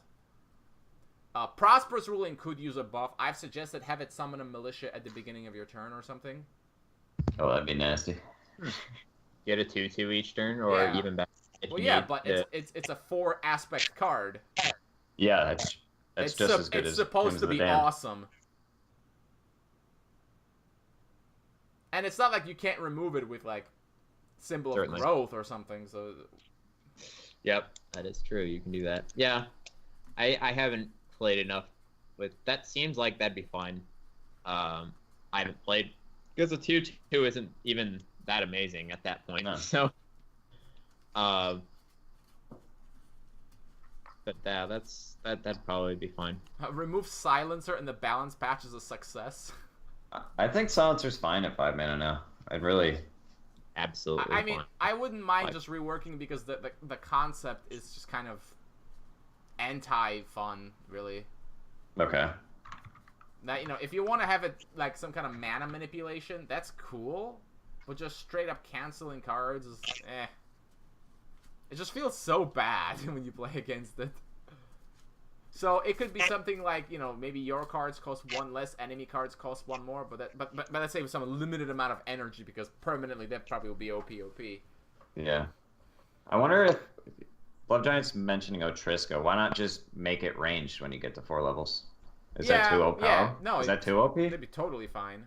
Prosperous Ruling could use a buff. I've suggested have it summon a militia at the beginning of your turn or something. Oh, that'd be nasty. Get a 2/2 each turn, or even better. Well, but it's a 4-aspect card. Yeah, that's just as good as. It's supposed to be awesome. And it's not like you can't remove it with like Symbol of Growth or something. So. Yep, that is true. You can do that. Yeah, I haven't played enough with that. Seems like that'd be fine. I haven't played because the 2/2 isn't even that amazing at that point. No. So, but yeah, that'd probably be fine. Remove Silencer and the balance patch is a success. I think Silencer's fine at 5 mana now. I'd really. Absolutely. I mean, I wouldn't mind just reworking because the concept is just kind of anti-fun, really. Okay. Now, if you want to have it like some kind of mana manipulation, that's cool. But just straight up canceling cards is It just feels so bad when you play against it. So it could be something like, maybe your cards cost 1 less, enemy cards cost 1 more, but let's say with some limited amount of energy, because permanently that probably will be OP. Yeah. I wonder if Love Giant's mentioning Otrisca. Why not just make it ranged when you get to 4 levels? Is that too OP? Yeah, no. Is that too OP? That'd be totally fine.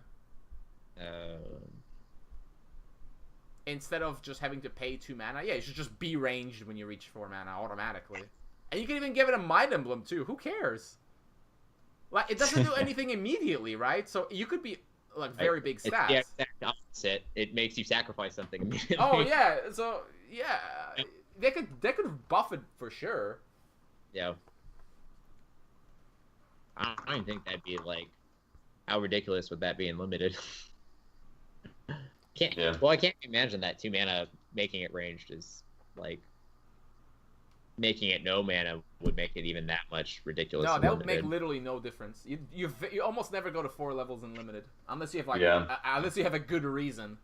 Instead of just having to pay 2 mana, you should just be ranged when you reach 4 mana automatically. And you can even give it a Might Emblem too. Who cares? Like, it doesn't do anything immediately, right? So you could be like very big stats. It's the exact opposite. It makes you sacrifice something immediately. Oh yeah, so yeah, they could buff it for sure. Yeah. I don't think that'd be like, how ridiculous would that be in limited? Well, I can't imagine that 2 mana making it ranged is like making it no mana would make it even that much ridiculous. No, that would make literally no difference. You almost never go to 4 levels in limited unless you have unless you have a good reason.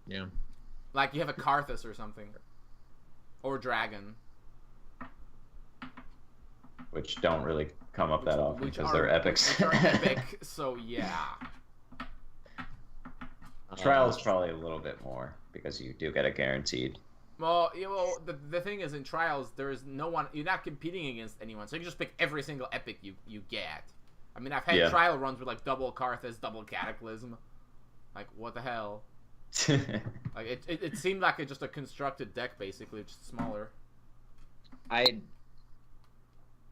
Yeah. Like you have a Karthus or something, or Dragon, which don't really come up that often because they're epics. Which are epic, so yeah. Trials probably a little bit more because you do get it guaranteed. Well, the thing is, in Trials, there is no one. You're not competing against anyone, so you can just pick every single epic you get. I mean, I've had trial runs with like double Karthus, double Cataclysm. Like, what the hell? Like, it seemed like just a constructed deck, basically, just smaller.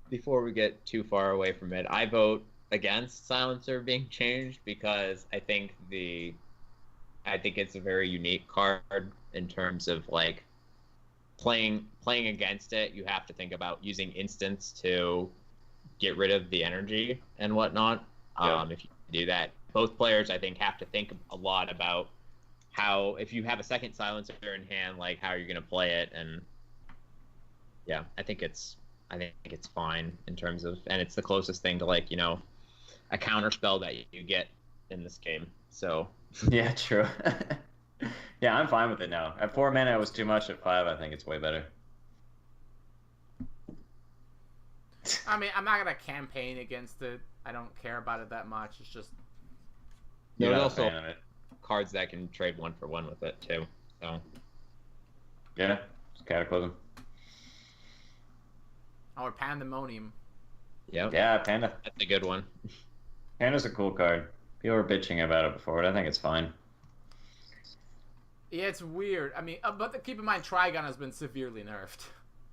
Before we get too far away from it, I vote against Silencer being changed because I think it's a very unique card in terms of like playing against it. You have to think about using instants to get rid of the energy and whatnot. If you do that, both players I think have to think a lot about how, if you have a second Silencer in hand, like how you're gonna play it. And yeah, I think it's fine in terms of, and it's the closest thing to like a counter spell that you get in this game. So yeah, true. Yeah, I'm fine with it now. At 4 mana, it was too much. At 5, I think it's way better. I mean, I'm not gonna campaign against it. I don't care about it that much. It's just there's also cards that can trade 1-for-1 with it too. So yeah, it's Cataclysm. Or Pandemonium. Yep. Yeah, Panda. That's a good one. Panda's a cool card. People were bitching about it before, but I think it's fine. Yeah, it's weird. I mean, but keep in mind, Trigon has been severely nerfed.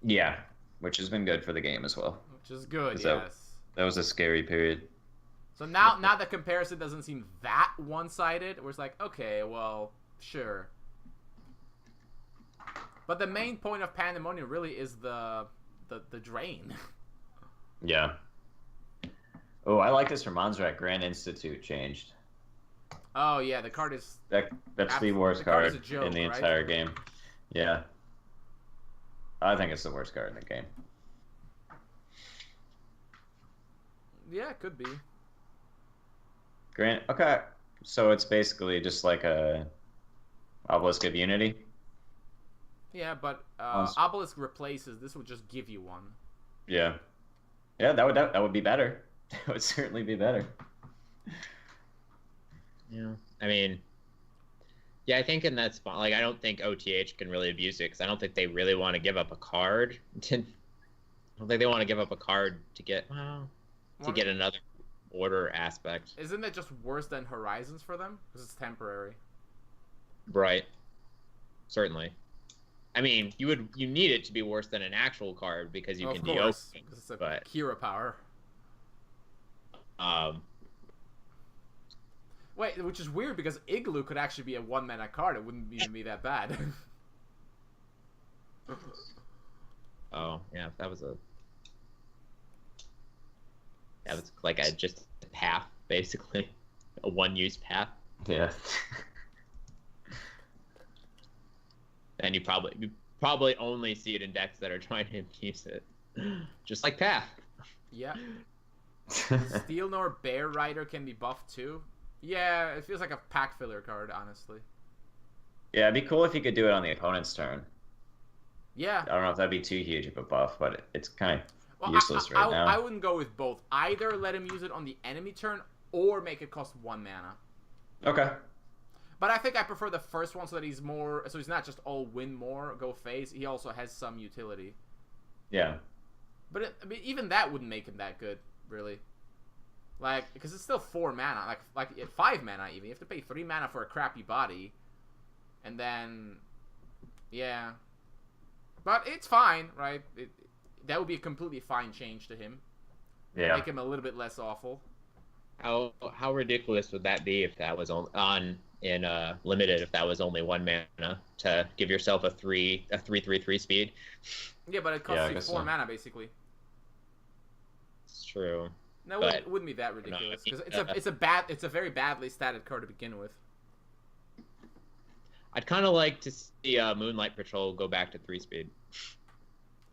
Yeah, which has been good for the game as well. Which is good, yes. That was a scary period. So now the comparison doesn't seem that one-sided. Where it's like, okay, well, sure. But the main point of Pandemonium really is the drain. Yeah. Oh, I like this from Monzrak. Grand Institute changed. Oh yeah, the card is that's the worst card joke, in the entire game. Yeah. I think it's the worst card in the game. Yeah, it could be. Okay. So it's basically just like a Obelisk of Unity. Yeah, but Obelisk replaces. This would just give you one. Yeah. Yeah, that would be better. That would certainly be better. Yeah. I mean, yeah, I think in that spot, like, I don't think OTH can really abuse it because I don't think they really want to give up a card. I don't think they want to give up a card to get another order aspect. Isn't it just worse than Horizons for them? Because it's temporary. Right. Certainly. I mean, you need it to be worse than an actual card because you can de-open. Because it's a Kira power. Wait, which is weird because Igloo could actually be a 1-mana card. It wouldn't even be that bad. Oh, yeah, that was like just a path, basically. A one-use path. Yeah. And you probably probably only see it in decks that are trying to use it. Just like Path. Yeah. Steel nor Bear Rider can be buffed too. Yeah, it feels like a pack filler card, honestly. Yeah, it'd be cool if you could do it on the opponent's turn. Yeah. I don't know if that'd be too huge of a buff, but it's kind of useless right now. I wouldn't go with both. Either let him use it on the enemy turn or make it cost 1 mana. Okay. But I think I prefer the first one so that he's more... So he's not just all win more, go phase. He also has some utility. Yeah. But I mean, even that wouldn't make him that good, really. Like, because it's still 4 mana. Like 5 mana even. You have to pay 3 mana for a crappy body. And then... Yeah. But it's fine, right? That would be a completely fine change to him. Yeah. Make him a little bit less awful. How ridiculous would that be if that was in limited, if that was only 1 mana to give yourself a 3/3/3 speed? Yeah, but it costs you 4 mana basically. It's true. No, it wouldn't be that ridiculous because it's a very badly statted card to begin with. I'd kind of like to see Moonlight Patrol go back to 3 speed.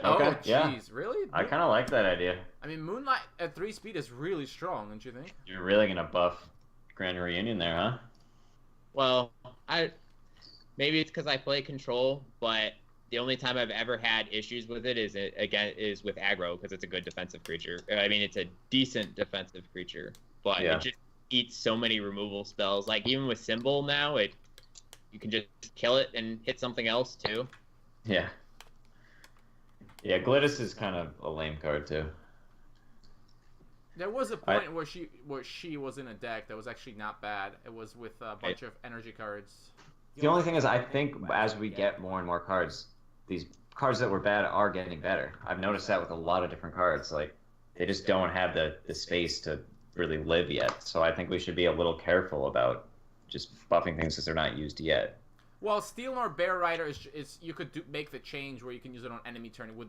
Okay, oh, jeez, really? I kind of like that idea. I mean, Moonlight at 3 speed is really strong, don't you think? You're really gonna buff Grand Reunion there, huh? Well, maybe it's because I play Control, but the only time I've ever had issues with it is with aggro because it's a good defensive creature. I mean, it's a decent defensive creature, but it just eats so many removal spells. Like even with Symbol now, you can just kill it and hit something else too. Yeah. Yeah, Glidus is kind of a lame card too. There was a point where she was in a deck that was actually not bad. It was with a bunch of energy cards. The only thing is, I think as we get more and more cards, these cards that were bad are getting better. I've noticed that with a lot of different cards. Like, they just don't have the space to really live yet. So I think we should be a little careful about just buffing things because they're not used yet. Well, Steel nor Bear Rider is you could make the change where you can use it on enemy turn. It wouldn't